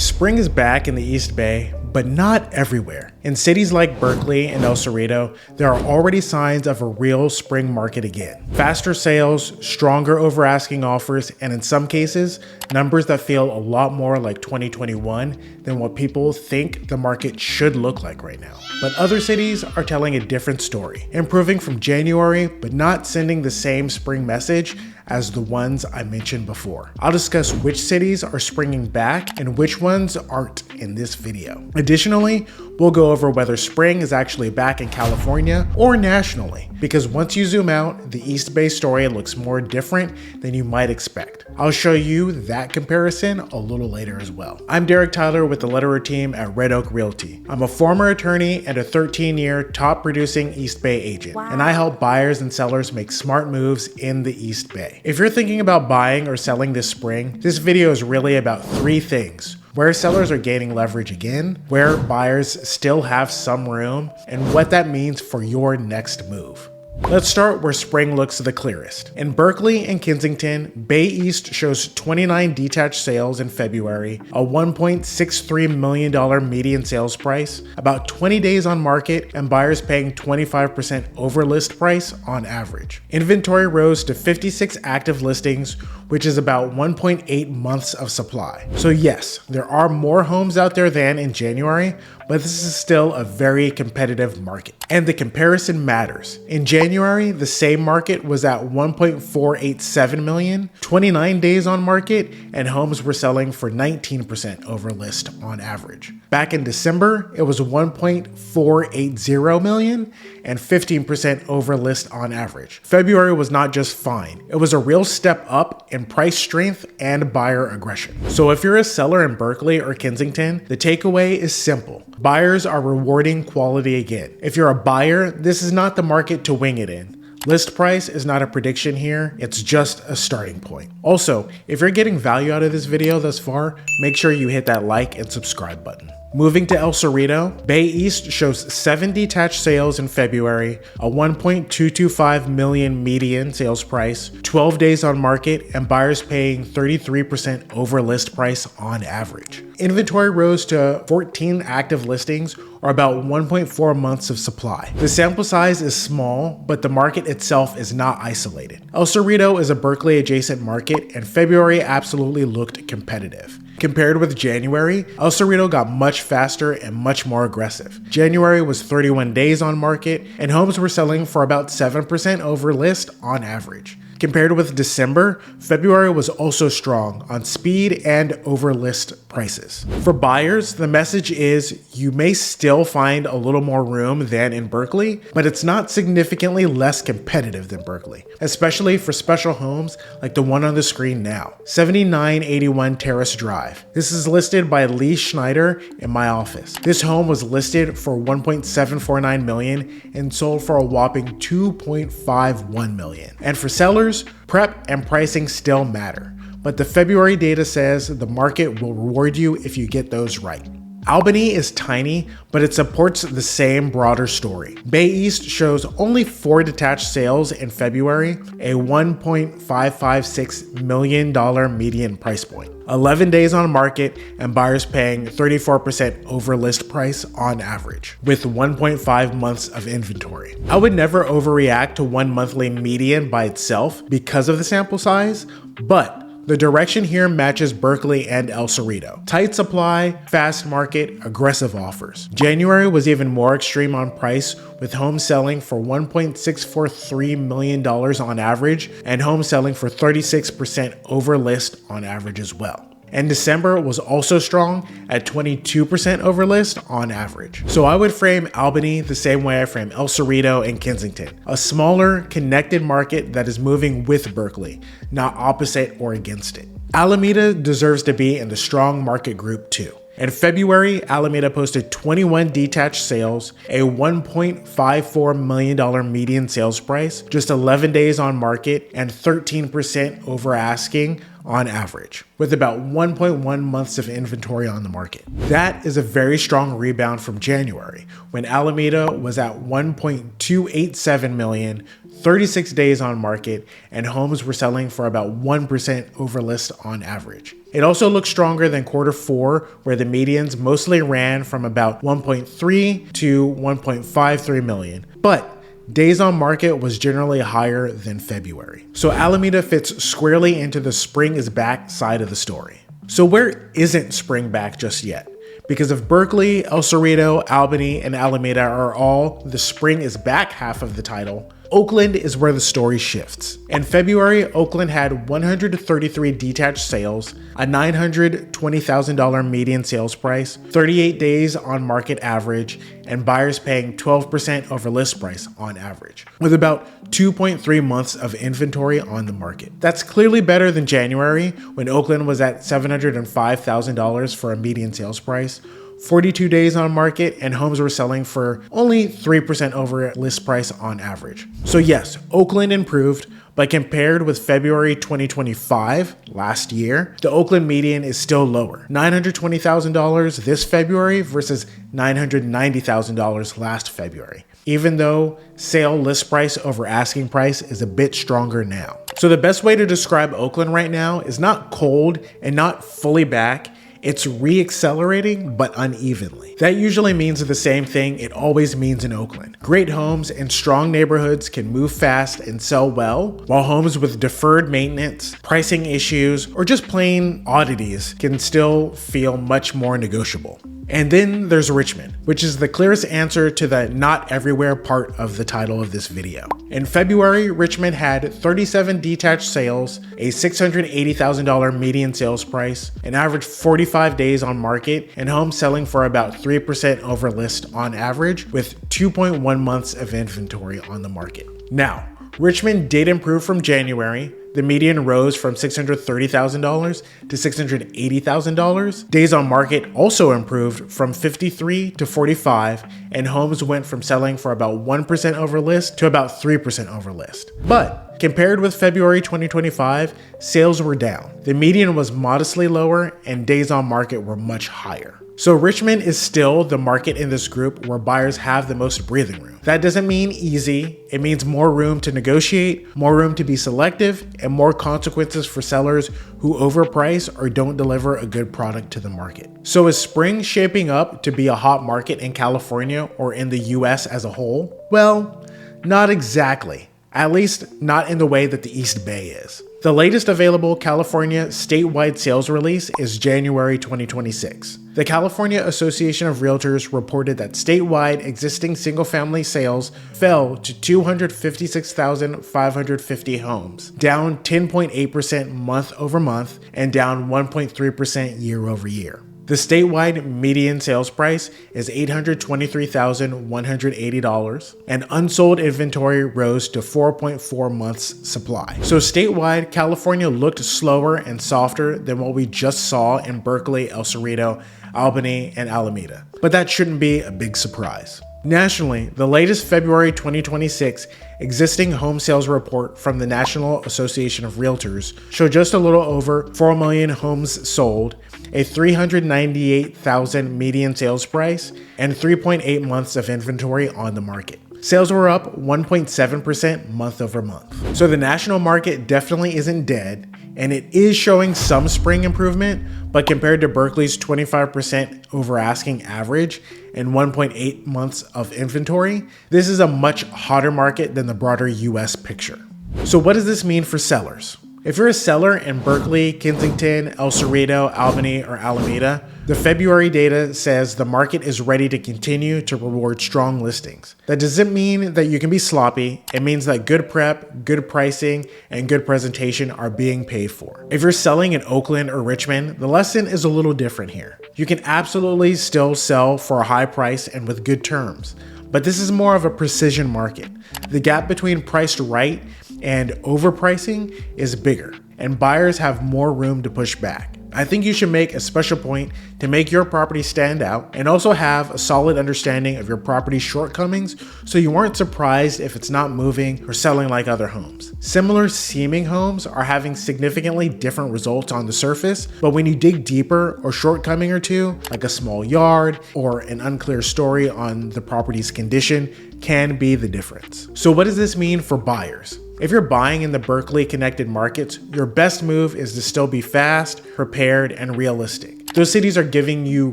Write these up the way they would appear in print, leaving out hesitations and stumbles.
Spring is back in the East Bay, but not everywhere. In cities like Berkeley and El Cerrito, there are already signs of a real spring market again. Faster sales, stronger over-asking offers, and in some cases, numbers that feel a lot more like 2021 than what people think the market should look like right now. But other cities are telling a different story, improving from January, but not sending the same spring message as the ones I mentioned before. I'll discuss which cities are springing back and which ones aren't in this video. Additionally, we'll go over whether spring is actually back in California or nationally, because once you zoom out, the East Bay story looks more different than you might expect. I'll show you that comparison a little later as well. I'm Derek Tyler with the Letterer team at Red Oak Realty. I'm a former attorney and a 13-year top producing East Bay agent, and I help buyers and sellers make smart moves in the East Bay. If you're thinking about buying or selling this spring, this video is really about three things: where sellers are gaining leverage again, where buyers still have some room, and what that means for your next move. Let's start where spring looks the clearest. In Berkeley and Kensington, Bay East shows 29 detached sales in February, a $1.63 million median sales price, about 20 days on market, and buyers paying 25% over list price on average. Inventory rose to 56 active listings, which is about 1.8 months of supply. So yes, there are more homes out there than in January, but this is still a very competitive market. And the comparison matters. In January, the same market was at 1.487 million, 29 days on market, and homes were selling for 19% over list on average. Back in December, it was 1.480 million and 15% over list on average. February was not just fine, it was a real step up in price strength and buyer aggression. So if you're a seller in Berkeley or Kensington, the takeaway is simple. Buyers are rewarding quality again. If you're a buyer, this is not the market to wing it in. List price is not a prediction here, it's just a starting point. Also, if you're getting value out of this video thus far, make sure you hit that like and subscribe button. Moving to El Cerrito, Bay East shows 7 detached sales in February, a $1.225 million median sales price, 12 days on market, and buyers paying 33% over list price on average. Inventory rose to 14 active listings, or about 1.4 months of supply. The sample size is small, but the market itself is not isolated. El Cerrito is a Berkeley adjacent market, and February absolutely looked competitive. Compared with January, El Cerrito got much faster and much more aggressive. January was 31 days on market, and homes were selling for about 7% over list on average. Compared with December, February was also strong on speed and over list prices. For buyers, the message is you may still find a little more room than in Berkeley, but it's not significantly less competitive than Berkeley, especially for special homes like the one on the screen now, 7981 Terrace Drive. This is listed by Lee Schneider in my office. This home was listed for $1.749 million and sold for a whopping $2.51 million. And for sellers, prep and pricing still matter, but the February data says the market will reward you if you get those right. Albany is tiny, but it supports the same broader story. Bay East shows only 4 detached sales in February, a $1.556 million median price point. 11 days on market, and buyers paying 34% over list price on average, with 1.5 months of inventory. I would never overreact to one monthly median by itself because of the sample size, but the direction here matches Berkeley and El Cerrito. Tight supply, fast market, aggressive offers. January was even more extreme on price, with homes selling for $1.643 million on average and homes selling for 36% over list on average as well. And December was also strong at 22% over list on average. So I would frame Albany the same way I frame El Cerrito and Kensington, a smaller, connected market that is moving with Berkeley, not opposite or against it. Alameda deserves to be in the strong market group too. In February, Alameda posted 21 detached sales, a $1.54 million median sales price, just 11 days on market, and 13% over asking on average, with about 1.1 months of inventory on the market. That is a very strong rebound from January, when Alameda was at 1.287 million, 36 days on market, and homes were selling for about 1% over list on average. It also looks stronger than Q4, where the medians mostly ran from about 1.3 to 1.53 million. But days on market was generally higher than February. So Alameda fits squarely into the spring is back side of the story. So where isn't spring back just yet? Because if Berkeley, El Cerrito, Albany, and Alameda are all the spring is back half of the title, Oakland is where the story shifts. In February, Oakland had 133 detached sales, a $920,000 median sales price, 38 days on market average, and buyers paying 12% over list price on average, with about 2.3 months of inventory on the market. That's clearly better than January, when Oakland was at $705,000 for a median sales price, 42 days on market, and homes were selling for only 3% over list price on average. So yes, Oakland improved, but compared with February 2025, last year, the Oakland median is still lower. $920,000 this February versus $990,000 last February, even though sale list price over asking price is a bit stronger now. So the best way to describe Oakland right now is not cold and not fully back. It's re-accelerating, but unevenly. That usually means the same thing it always means in Oakland. Great homes and strong neighborhoods can move fast and sell well, while homes with deferred maintenance, pricing issues, or just plain oddities can still feel much more negotiable. And then there's Richmond, which is the clearest answer to the not everywhere part of the title of this video. In February, Richmond had 37 detached sales, a $680,000 median sales price, an average 45 days on market, and homes selling for about 3% over list on average, with 2.1 months of inventory on the market. Now, Richmond did improve from January. The median rose from $630,000 to $680,000. Days on market also improved from 53 to 45, and homes went from selling for about 1% over list to about 3% over list. But compared with February 2025, sales were down. The median was modestly lower, and days on market were much higher. So Richmond is still the market in this group where buyers have the most breathing room. That doesn't mean easy. It means more room to negotiate, more room to be selective, and more consequences for sellers who overprice or don't deliver a good product to the market. So is spring shaping up to be a hot market in California or in the US as a whole? Well, not exactly. At least not in the way that the East Bay is. The latest available California statewide sales release is January 2026. The California Association of Realtors reported that statewide existing single-family sales fell to 256,550 homes, down 10.8% month over month and down 1.3% year over year. The statewide median sales price is $823,180, and unsold inventory rose to 4.4 months supply. So statewide, California looked slower and softer than what we just saw in Berkeley, El Cerrito, Albany, and Alameda. But that shouldn't be a big surprise. Nationally, the latest February 2026 existing home sales report from the National Association of Realtors showed just a little over 4 million homes sold, a $398,000 median sales price, and 3.8 months of inventory on the market. Sales were up 1.7% month over month. So the national market definitely isn't dead, and it is showing some spring improvement, but compared to Berkeley's 25% over asking average and 1.8 months of inventory, this is a much hotter market than the broader US picture. So what does this mean for sellers? If you're a seller in Berkeley, Kensington, El Cerrito, Albany, or Alameda, the February data says the market is ready to continue to reward strong listings. That doesn't mean that you can be sloppy. It means that good prep, good pricing, and good presentation are being paid for. If you're selling in Oakland or Richmond, the lesson is a little different here. You can absolutely still sell for a high price and with good terms, but this is more of a precision market. The gap between priced right and overpricing is bigger, and buyers have more room to push back. I think you should make a special point to make your property stand out and also have a solid understanding of your property's shortcomings so you aren't surprised if it's not moving or selling like other homes. Similar seeming homes are having significantly different results on the surface, but when you dig deeper, or shortcoming or two, like a small yard or an unclear story on the property's condition, can be the difference. So what does this mean for buyers? If you're buying in the Berkeley connected markets, your best move is to still be fast, prepared, and realistic. Those cities are giving you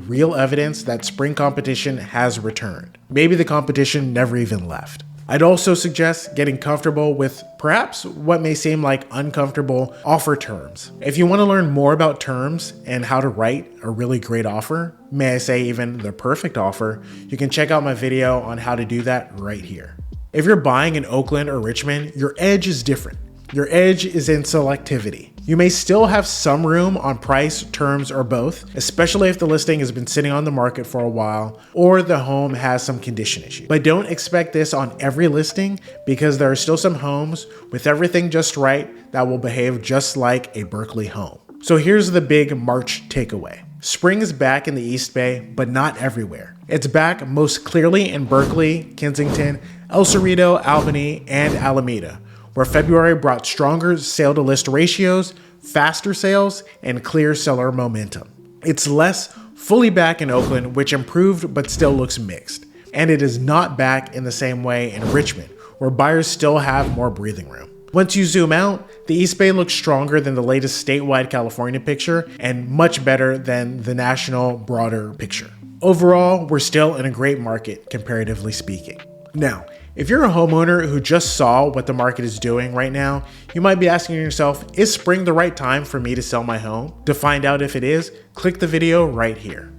real evidence that spring competition has returned. Maybe the competition never even left. I'd also suggest getting comfortable with perhaps what may seem like uncomfortable offer terms. If you want to learn more about terms and how to write a really great offer, may I say even the perfect offer, you can check out my video on how to do that right here. If you're buying in Oakland or Richmond, your edge is different. Your edge is in selectivity. You may still have some room on price, terms, or both, especially if the listing has been sitting on the market for a while or the home has some condition issue. But don't expect this on every listing because there are still some homes with everything just right that will behave just like a Berkeley home. So here's the big March takeaway. Spring is back in the East Bay, but not everywhere. It's back most clearly in Berkeley, Kensington, El Cerrito, Albany, and Alameda, where February brought stronger sale to list ratios, faster sales, and clear seller momentum. It's less fully back in Oakland, which improved but still looks mixed. And it is not back in the same way in Richmond, where buyers still have more breathing room. Once you zoom out, the East Bay looks stronger than the latest statewide California picture and much better than the national broader picture. Overall, we're still in a great market, comparatively speaking. Now, if you're a homeowner who just saw what the market is doing right now, you might be asking yourself, is spring the right time for me to sell my home? To find out if it is, click the video right here.